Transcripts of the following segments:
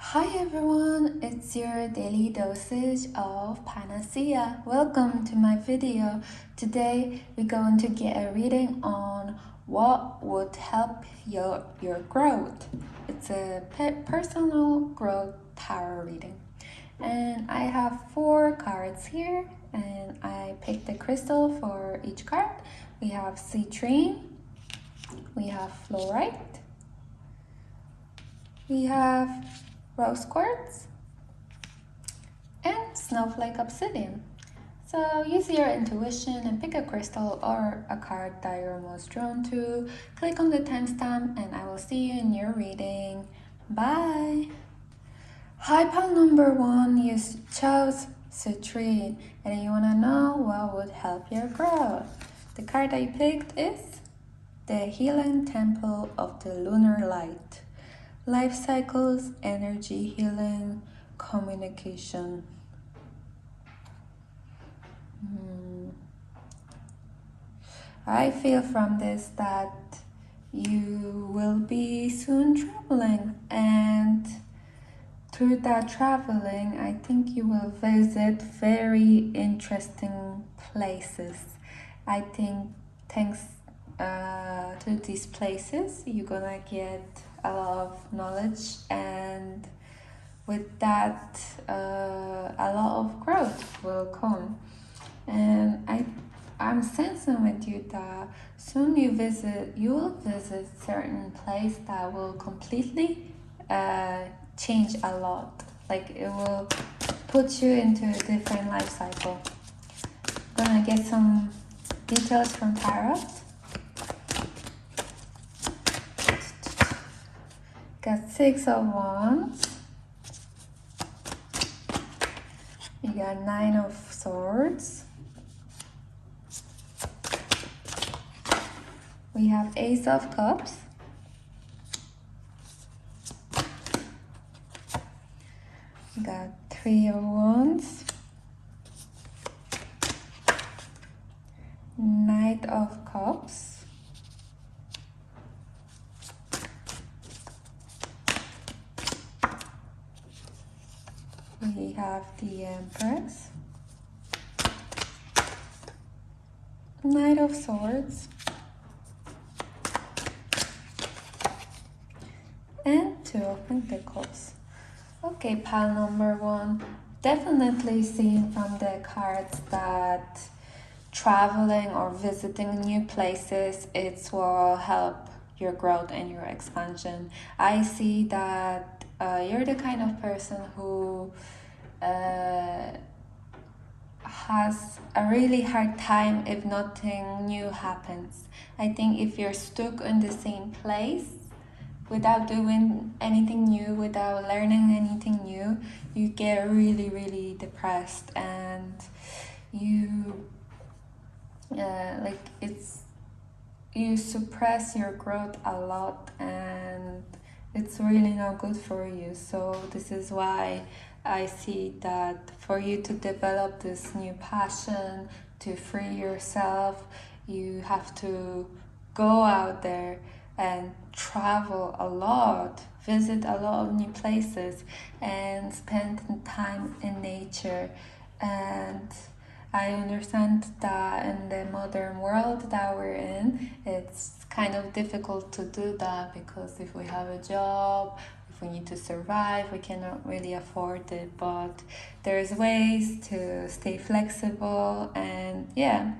Hi everyone, it's your daily dosage of Panacea. Welcome to my video. Today we're going to get a reading on what would help your growth. It's a personal growth tarot reading. And I have 4 cards here and I picked a crystal for each card. We have citrine, we have fluorite, we have rose quartz, and snowflake obsidian. So use your intuition and pick a crystal or a card that you're most drawn to. Click on the timestamp and I will see you in your reading. Bye! Hi, pile number 1, you chose citrine and you want to know what would help your growth. The card I picked is the Healing Temple of the Lunar Light. Life cycles, energy healing, communication. I feel from this that you will be soon traveling, and through that traveling, I think you will visit very interesting places. I think thanks to these places, you're gonna get a lot of knowledge, and with that a lot of growth will come. And I'm sensing with you that soon you will visit certain place that will completely change a lot. Like it will put you into a different life cycle. I'm gonna get some details from tarot. Got 6 of Wands. You got 9 of Swords. We have Ace of Cups. We got 3 of Wands. Knight of Cups. We have the Empress, Knight of Swords, and 2 of Pentacles. Okay, pile number 1, definitely seeing from the cards that traveling or visiting new places, it will help your growth and your expansion. I see that you're the kind of person who has a really hard time if nothing new happens. I think if you're stuck in the same place without doing anything new, without learning anything new, you get really depressed, and you you suppress your growth a lot, and it's really not good for you. So this is why I see that for you to develop this new passion, to free yourself, you have to go out there and travel a lot, visit a lot of new places, and spend time in nature. And I understand that in the modern world that we're in, it's kind of difficult to do that, because if we have a job, if we need to survive, we cannot really afford it. But there's ways to stay flexible, and yeah.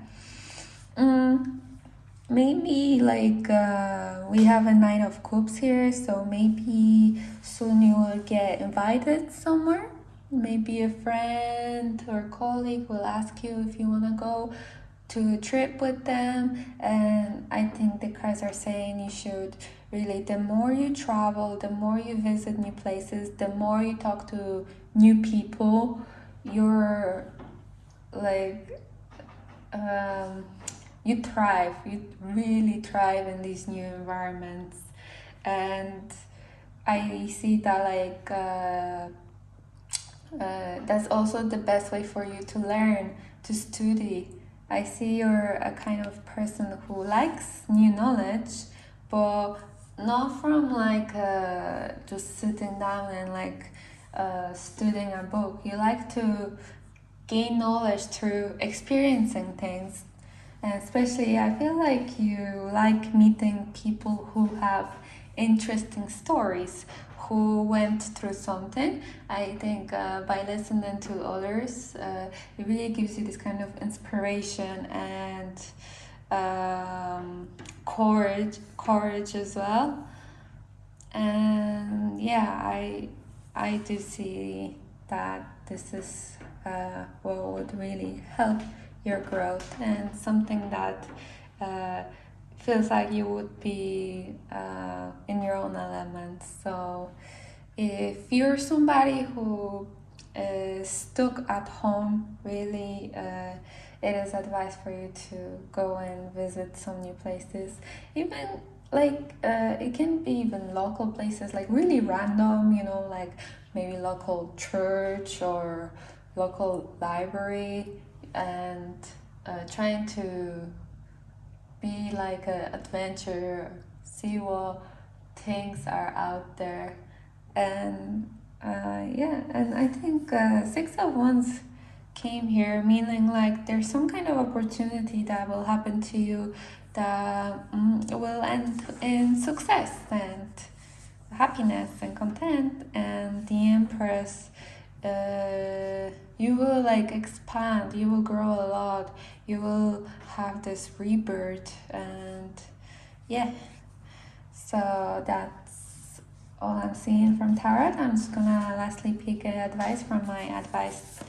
Maybe like we have a Knight of Cups here, so maybe soon you will get invited somewhere. Maybe a friend or colleague will ask you if you want to go to a trip with them. And I think the cards are saying you should really, the more you travel, the more you visit new places, the more you talk to new people, you're like you thrive, you really thrive in these new environments. And I see that like that's also the best way for you to learn, to study. I see you're a kind of person who likes new knowledge, but not from like just sitting down and like studying a book. You like to gain knowledge through experiencing things. And especially, I feel like you like meeting people who have interesting stories, who went through something. I think by listening to others, it really gives you this kind of inspiration and courage as well. And yeah, I do see that this is what would really help your growth and something that feels like you would be in your own element. So if you're somebody who is stuck at home, really it is advice for you to go and visit some new places, even like it can be even local places, like really random, you know, like maybe local church or local library, and trying to be like an adventurer, see what things are out there. And yeah, and I think Six of Wands came here meaning like there's some kind of opportunity that will happen to you that will end in success and happiness and content. And the Empress, you will like expand, you will grow a lot, you will have this rebirth. And yeah, so that's all I'm seeing from tarot. I'm just gonna lastly pick advice from my advice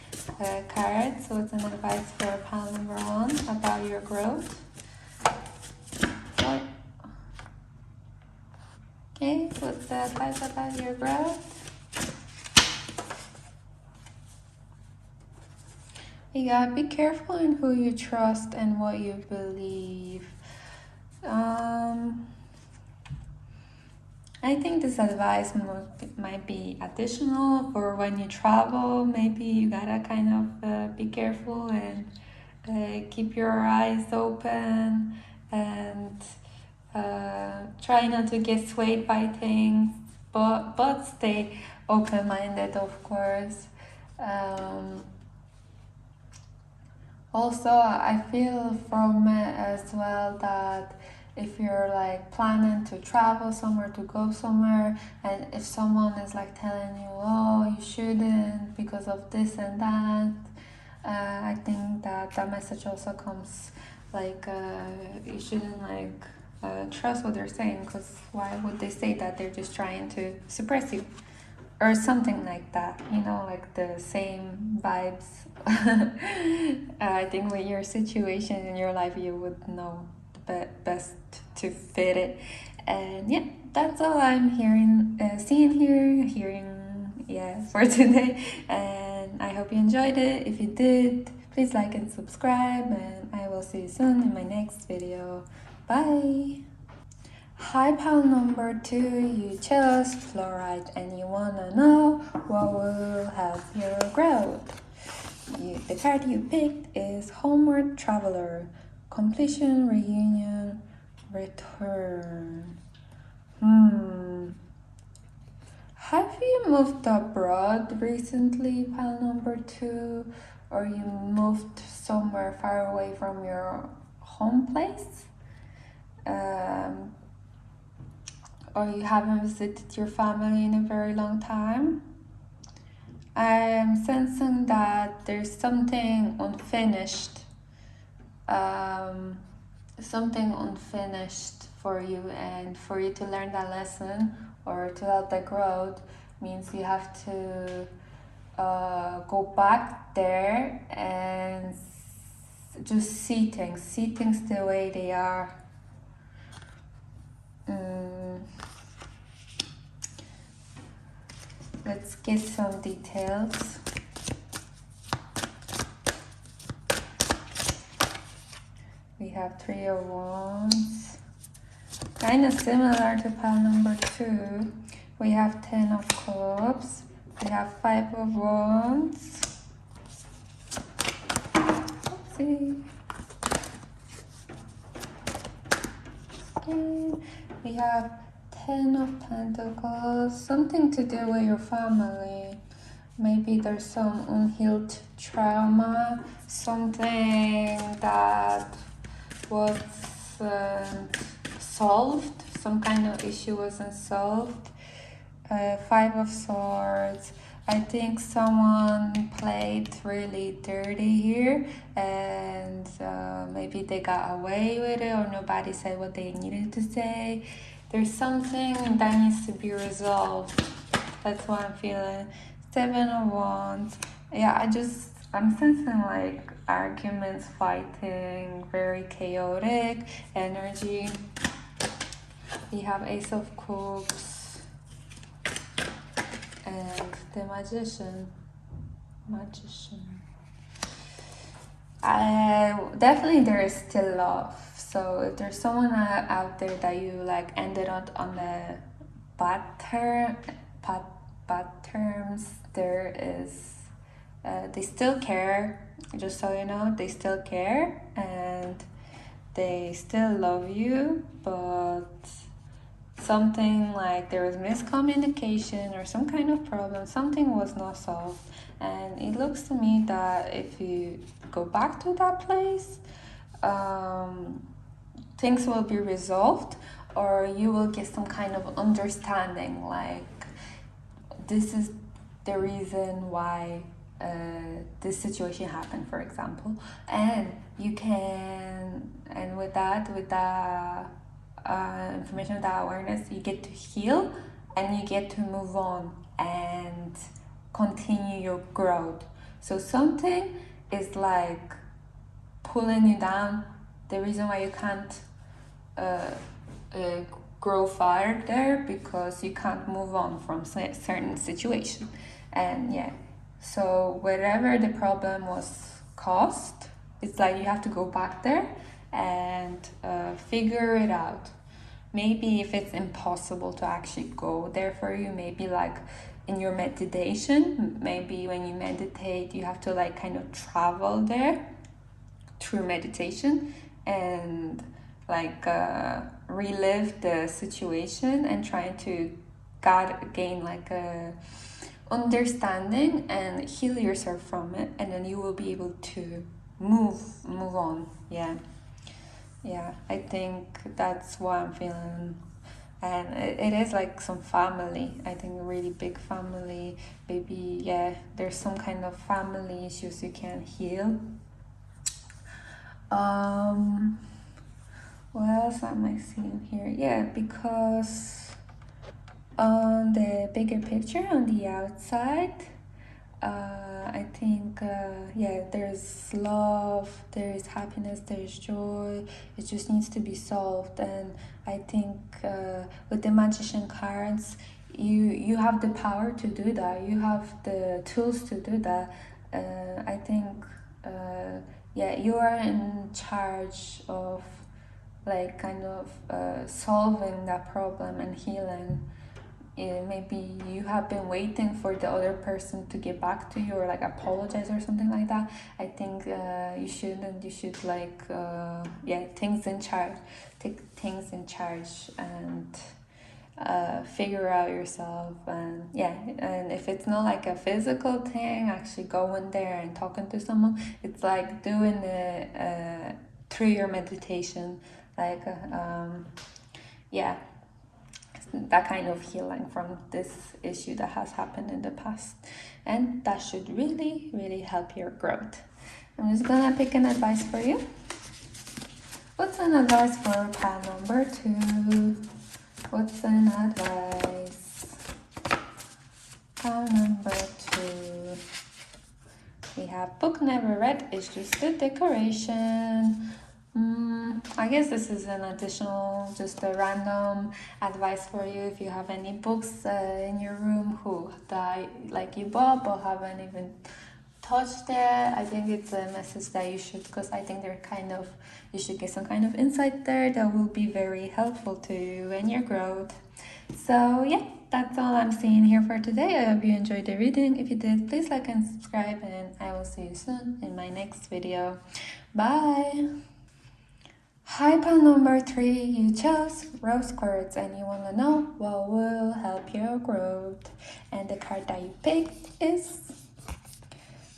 card. So it's an advice for pile number 1 about your growth. Okay, what's the advice about your growth? You gotta be careful in who you trust and what you believe. I think this advice might be additional for when you travel. Maybe you gotta kind of be careful and keep your eyes open and try not to get swayed by things, but stay open-minded, of course. Also, I feel from it as well that if you're like planning to travel somewhere, to go somewhere, and if someone is like telling you, oh, you shouldn't because of this and that, I think that that message also comes like you shouldn't like trust what they're saying, because why would they say that? They're just trying to suppress you or something like that, you know, like the same vibes. I think with your situation in your life, you would know the best to fit it. And yeah, that's all I'm hearing, yeah, for today. And I hope you enjoyed it. If you did, please like and subscribe, and I will see you soon in my next video. Bye. Hi, pile number 2, you chose fluoride and you wanna know what will help your growth. The card you picked is Homeward Traveler, Completion, Reunion, Return. Have you moved abroad recently, pile number 2? Or you moved somewhere far away from your home place? Or you haven't visited your family in a very long time? I'm sensing that there's something unfinished, for you, and for you to learn that lesson or to help that growth means you have to go back there and just see things the way they are. Let's get some details. We have 3 of Wands, kind of similar to pile number 2. We have 10 of Cups. We have 5 of Wands. Oopsie. Okay. We have Ten of Pentacles, something to do with your family. Maybe there's some unhealed trauma, something that wasn't solved, some kind of issue wasn't solved. Five of Swords. I think someone played really dirty here, and maybe they got away with it, or nobody said what they needed to say. There's something that needs to be resolved. That's what I'm feeling. Seven of Wands. Yeah, I'm sensing like arguments, fighting, very chaotic energy. We have Ace of Cups and the Magician. Definitely there is still love. So if there's someone out there that you like ended up on the bad terms, there is they still care. Just so you know, they still care and they still love you, but something like there was miscommunication or some kind of problem, something was not solved. And it looks to me that if you go back to that place, things will be resolved, or you will get some kind of understanding, like this is the reason why this situation happened, for example. And you can, and with that information, that awareness, you get to heal and you get to move on and continue your growth. So something is like pulling you down, the reason why you can't grow farther, because you can't move on from certain situation. And yeah, so wherever the problem was caused, it's like you have to go back there and figure it out. Maybe if it's impossible to actually go there for you, maybe like in your meditation, maybe when you meditate, you have to like kind of travel there through meditation and like relive the situation and trying to gain like a understanding and heal yourself from it, and then you will be able to move on. Yeah, I think that's what I'm feeling. And it is like some family, I think a really big family. Maybe, yeah, there's some kind of family issues you can heal. What else am I seeing here? Yeah, because on the bigger picture, on the outside, I think, yeah, there's love, there's happiness, there's joy. It just needs to be solved. And I think with the Magician cards, you have the power to do that. You have the tools to do that. I think, yeah, you are in charge of like kind of solving that problem and healing. Maybe you have been waiting for the other person to get back to you or like apologize or something like that. I think you shouldn't. You should like yeah, take things in charge and figure out yourself. And yeah, and if it's not like a physical thing, actually going there and talking to someone, it's like doing it through your meditation, like yeah, that kind of healing from this issue that has happened in the past. And that should really help your growth. I'm just gonna pick an advice for you. What's an advice for pile number 2? What's an advice? Pile number 2. We have book never read, it's just a decoration. I guess this is an additional, just a random advice for you. If you have any books in your room that like you bought but haven't even touched it, I think it's a message that you should, because I think you should get some kind of insight there that will be very helpful to you and your growth. So yeah, that's all I'm seeing here for today. I hope you enjoyed the reading. If you did, please like and subscribe, and I will see you soon in my next video. Bye. Hypo number 3, you chose rose quartz and you want to know what will help your growth. And the card that you picked is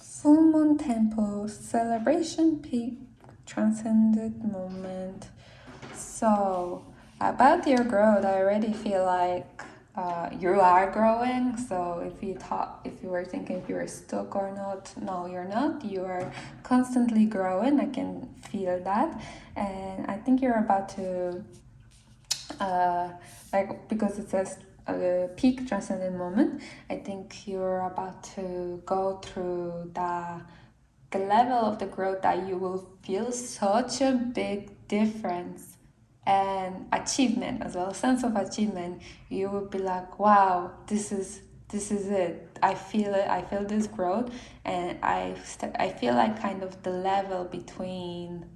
Full Moon Temple, Celebration Peak, Transcendent Moment. So, about your growth, I already feel like you are growing. So if you were thinking if you were stuck or not, no, you're not. You are constantly growing. I can feel that, and I think you're about to, because it says peak transcendent moment. I think you're about to go through the level of the growth that you will feel such a big difference and achievement as well, sense of achievement. You will be like, wow, this is it. I feel it. I feel this growth, and I feel like kind of the level between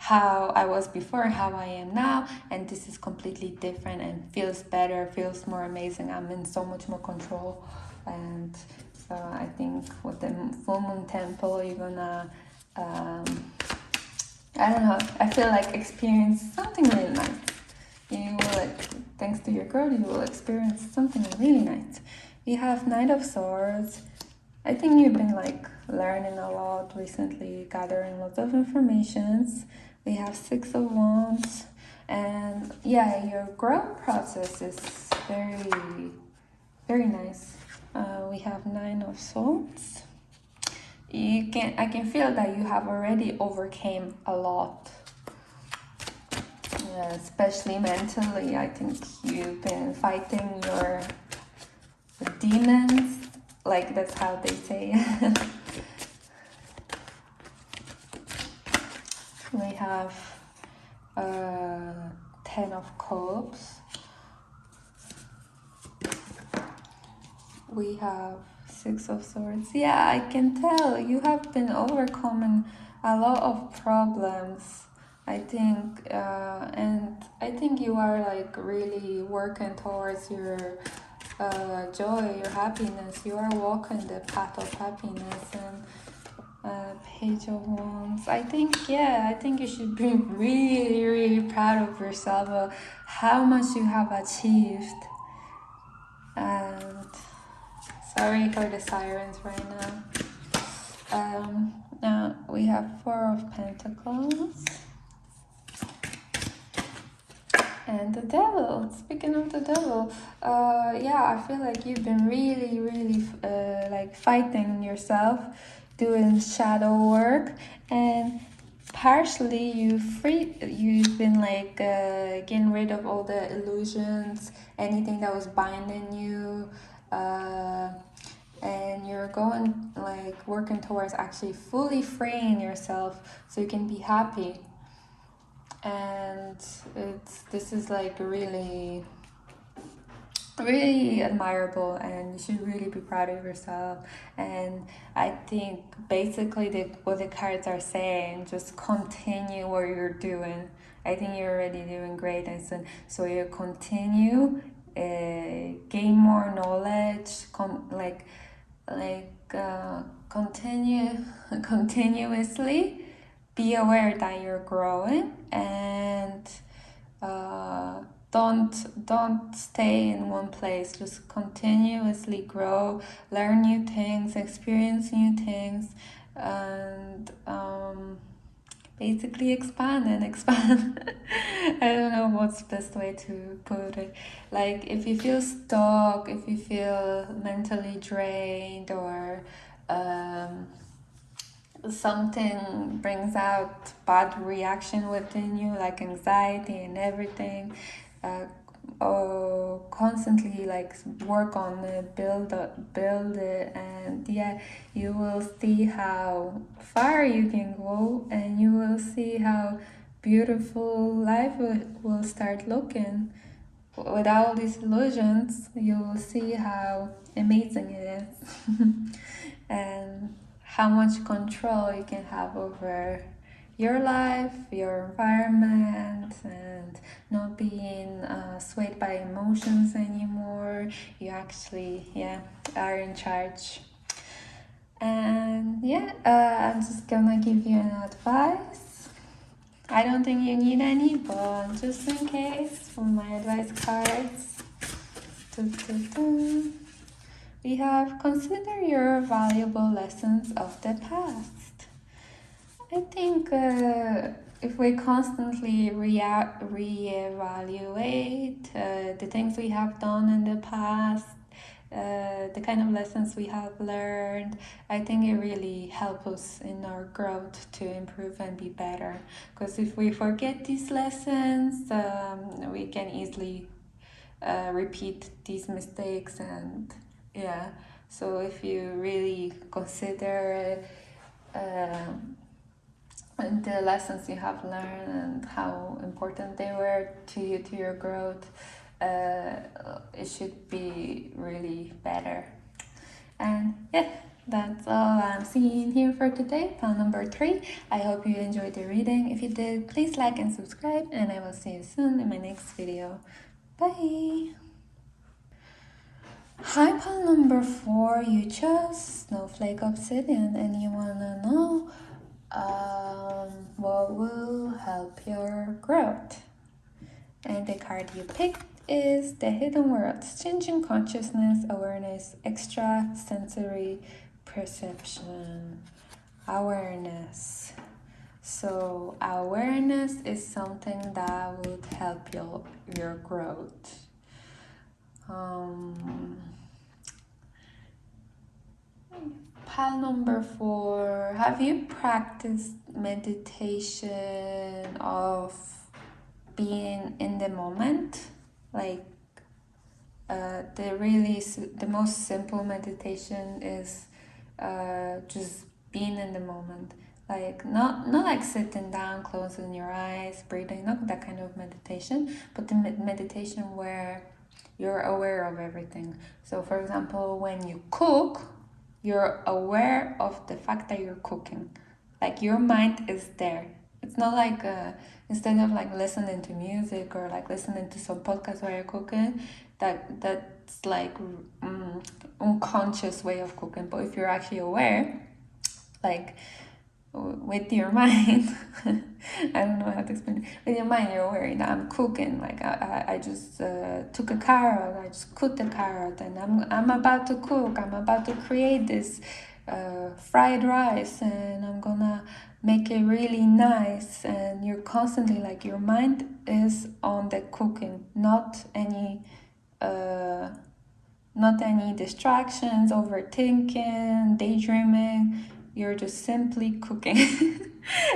how I was before, how I am now, and this is completely different and feels better, feels more amazing. I'm in so much more control, and so I think with the full moon temple, you're gonna, I don't know, I feel like experience something really nice. You will, thanks to your growth, you will experience something really nice. We have Knight of Swords. I think you've been learning a lot recently, gathering lots of informations. We have Six of Wands, and yeah, your growth process is very, very nice. We have Nine of Swords. I can feel that you have already overcame a lot, especially mentally. I think you've been fighting your demons, that's how they say. We have 10 of Cups. We have Six of Swords. Yeah, I can tell you have been overcoming a lot of problems, I think, and I think you are really working towards your joy, your happiness. You are walking the path of happiness. And Page of Wands. I think you should be really, really proud of yourself, how much you have achieved. And sorry for the sirens right now. Now we have Four of Pentacles. And the Devil. Speaking of the Devil, I feel like you've been really, really fighting yourself, doing shadow work, and partially you've been getting rid of all the illusions, anything that was binding you, and you're going working towards actually fully freeing yourself so you can be happy. And this is really, really admirable, and you should really be proud of yourself. And I think basically what the cards are saying, just continue what you're doing. I think you're already doing great, and so you continue, gain more knowledge, continue continuously. Be aware that you're growing, and don't stay in one place. Just continuously grow, learn new things, experience new things, and basically expand and expand. I don't know what's the best way to put it. If you feel stuck, if you feel mentally drained, or something brings out bad reaction within you, like anxiety and everything, constantly work on it, build it, and you will see how far you can go, and you will see how beautiful life will start looking. With all these illusions, you will see how amazing it is. And how much control you can have over your life, your environment, and not being swayed by emotions anymore. You actually, are in charge. And I'm just gonna give you an advice. I don't think you need any, but just in case, for my advice cards. We have consider your valuable lessons of the past. I think if we constantly reevaluate the things we have done in the past, the kind of lessons we have learned, I think it really helps us in our growth to improve and be better. Because if we forget these lessons, we can easily repeat these mistakes. And yeah, so if you really consider the lessons you have learned and how important they were to you, to your growth, it should be really better. And yeah, that's all I'm seeing here for today, pile number 3. I hope you enjoyed the reading. If you did, please like and subscribe, and I will see you soon in my next video. Bye! Hi, pile number 4. You chose Snowflake Obsidian, and you wanna know what will help your growth. And the card you picked is the Hidden Worlds, changing consciousness, awareness, extrasensory perception, awareness. So awareness is something that would help your growth. Pile number 4, have you practiced meditation of being in the moment? Like the most simple meditation is just being in the moment. Like not like sitting down, closing your eyes, breathing, not that kind of meditation, but the meditation where you're aware of everything. So for example, when you cook, you're aware of the fact that you're cooking. Like your mind is there. It's not like instead of like listening to music or like listening to some podcast while you're cooking, that's like unconscious way of cooking. But if you're actually aware, like with your mind, I don't know how to explain it. With your mind, you're aware that I'm cooking. Like I just took a carrot, I just cut the carrot, and I'm about to cook. I'm about to create this fried rice, and I'm gonna make it really nice. And you're constantly like your mind is on the cooking, not any distractions, overthinking, daydreaming. You're just simply cooking.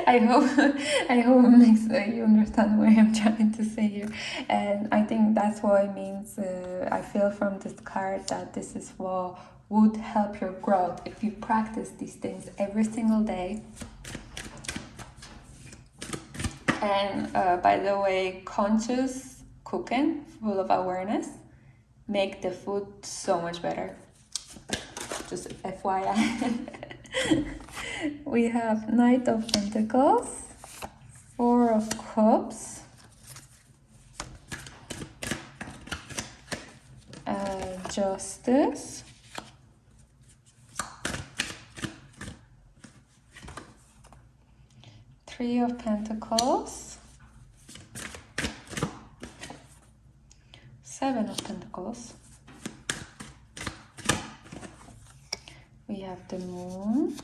I hope it makes you understand what I'm trying to say here. And I think that's what it means. I feel from this card that this is what would help your growth if you practice these things every single day. And by the way, conscious cooking, full of awareness, make the food so much better. Just FYI. We have Knight of Pentacles, Four of Cups, Justice, Three of Pentacles, Seven of Pentacles. We have the Moon,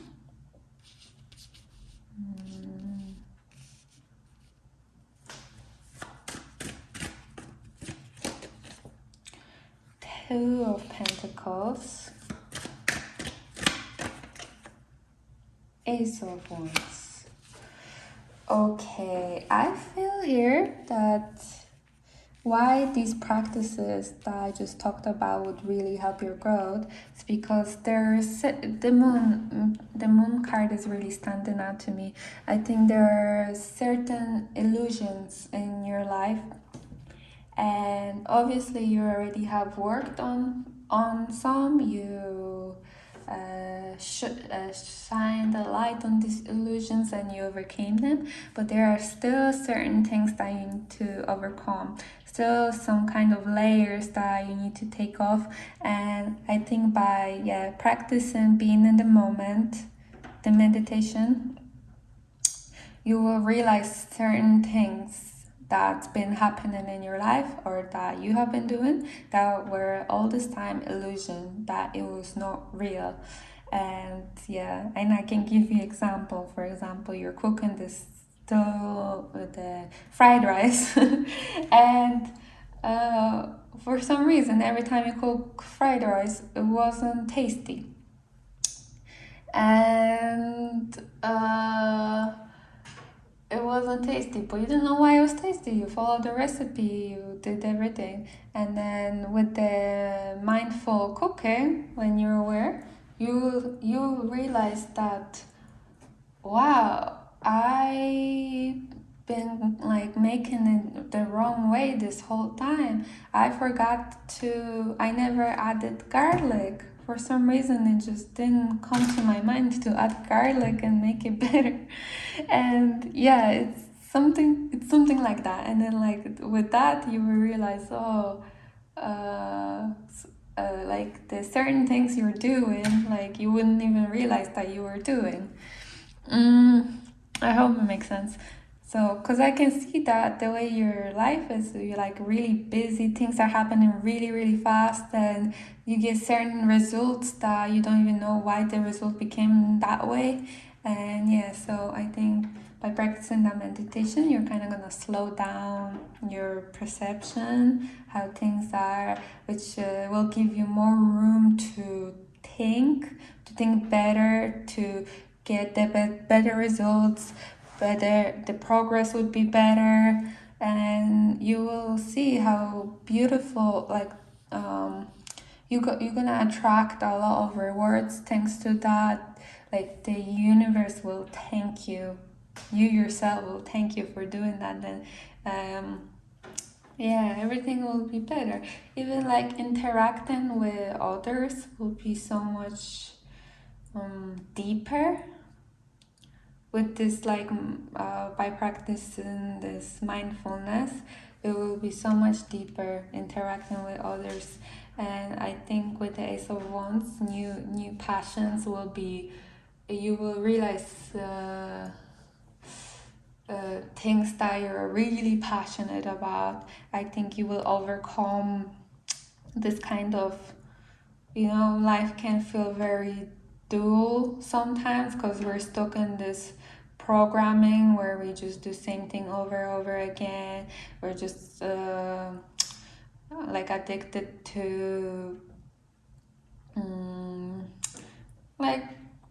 Two of Pentacles, Ace of Wands. Okay, I feel here that why these practices that I just talked about would really help your growth is because the moon card is really standing out to me. I think there are certain illusions in your life, and obviously you already have worked on some. You shine the light on these illusions and you overcame them, but there are still certain things that you need to overcome, still some kind of layers that you need to take off. And I think by practicing being in the moment, the meditation, you will realize certain things that's been happening in your life or that you have been doing that were all this time illusion, that it was not real. And yeah, and I can give you example. For example, you're cooking this dough with the fried rice and for some reason every time you cook fried rice it wasn't tasty. And it wasn't tasty, but you didn't know why it was tasty. You followed the recipe, you did everything. And then with the mindful cooking, when you're aware, you realize that, wow, I been like making it the wrong way this whole time. I never added garlic. For some reason, it just didn't come to my mind to add garlic and make it better. And yeah, it's something like that. And then like with that, you will realize, oh, like the certain things you're doing, like you wouldn't even realize that you were doing. I hope it makes sense. So, because I can see that the way your life is, you're like really busy, things are happening really, really fast, and you get certain results that you don't even know why the result became that way. And yeah, so I think by practicing that meditation, you're kind of gonna slow down your perception, how things are, which will give you more room to think better, to get the better results, better the progress would be better, and you will see how beautiful like you're gonna attract a lot of rewards thanks to that. Like the universe will thank you, you yourself will thank you for doing that. Then yeah, everything will be better. Even like interacting with others will be so much deeper with this like by practicing this mindfulness. It will be so much deeper interacting with others. And I think with the Ace of Wands, new passions will be, you will realize things that you're really passionate about. I think you will overcome this kind of, life can feel very dual sometimes because we're stuck in this programming where we just do same thing over and over again. We're just like addicted to like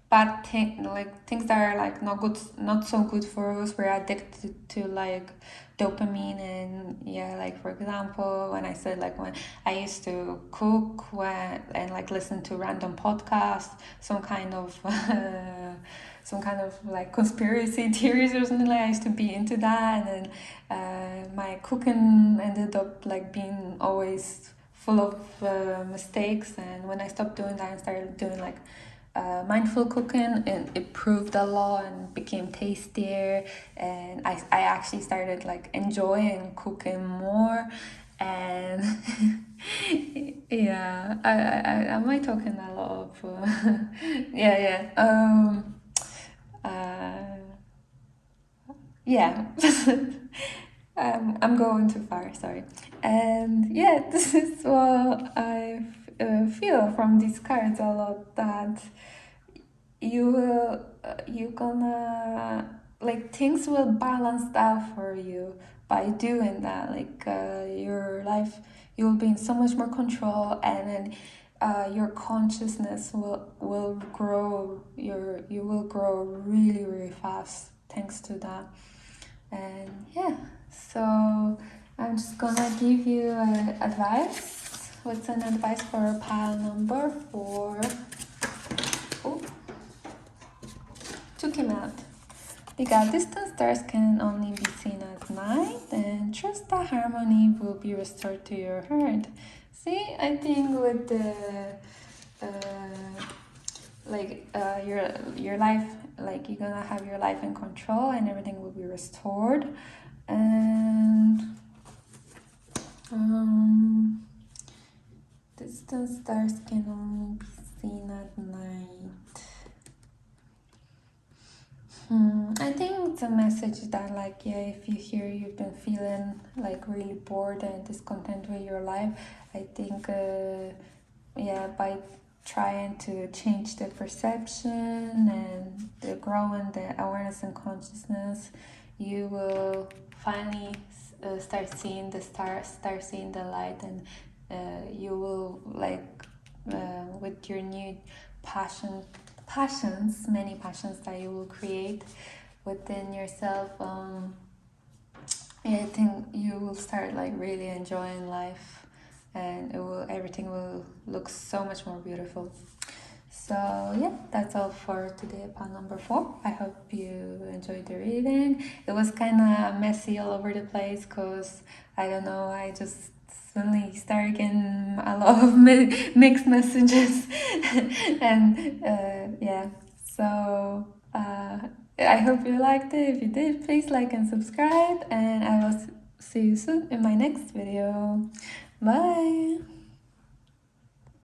bad thing, like things that are like not so good for us. We're addicted to like dopamine. And yeah, like for example, when I said like when I used to cook and like listen to random podcasts, some kind of like conspiracy theories or something, like I used to be into that. And then my cooking ended up like being always full of mistakes. And when I stopped doing that and started doing like mindful cooking, and it improved a lot and became tastier. And I actually started like enjoying cooking more. And yeah, am I talking a lot of yeah, yeah. I'm going too far, sorry. And yeah, this is what I feel from these cards a lot, that you gonna like things will balance out for you by doing that. Like your life, you will be in so much more control. And then your consciousness will grow. You will grow really, really fast thanks to that. And yeah, so I'm just gonna give you advice. What's an advice for pile number 4? Oh, took him out. We got distant stars can only be seen at night, and trust that harmony will be restored to your heart. See, I think with the your life, like you're gonna have your life in control and everything will be restored. And distant stars can only be seen at night. I think it's a message that, like, yeah, if you hear you've been feeling like really bored and discontent with your life, I think yeah, by trying to change the perception and the growing the awareness and consciousness, you will finally start seeing the stars, start seeing the light, and you will, like, with your new passions, many passions that you will create within yourself, I think you will start like really enjoying life, and everything will look so much more beautiful. So yeah, that's all for today upon number 4. I hope you enjoyed the reading. It was kind of messy all over the place because I don't know, I just suddenly started getting a lot of mixed messages and yeah, so I hope you liked it. If you did, please like and subscribe, and I will see you soon in my next video. Bye.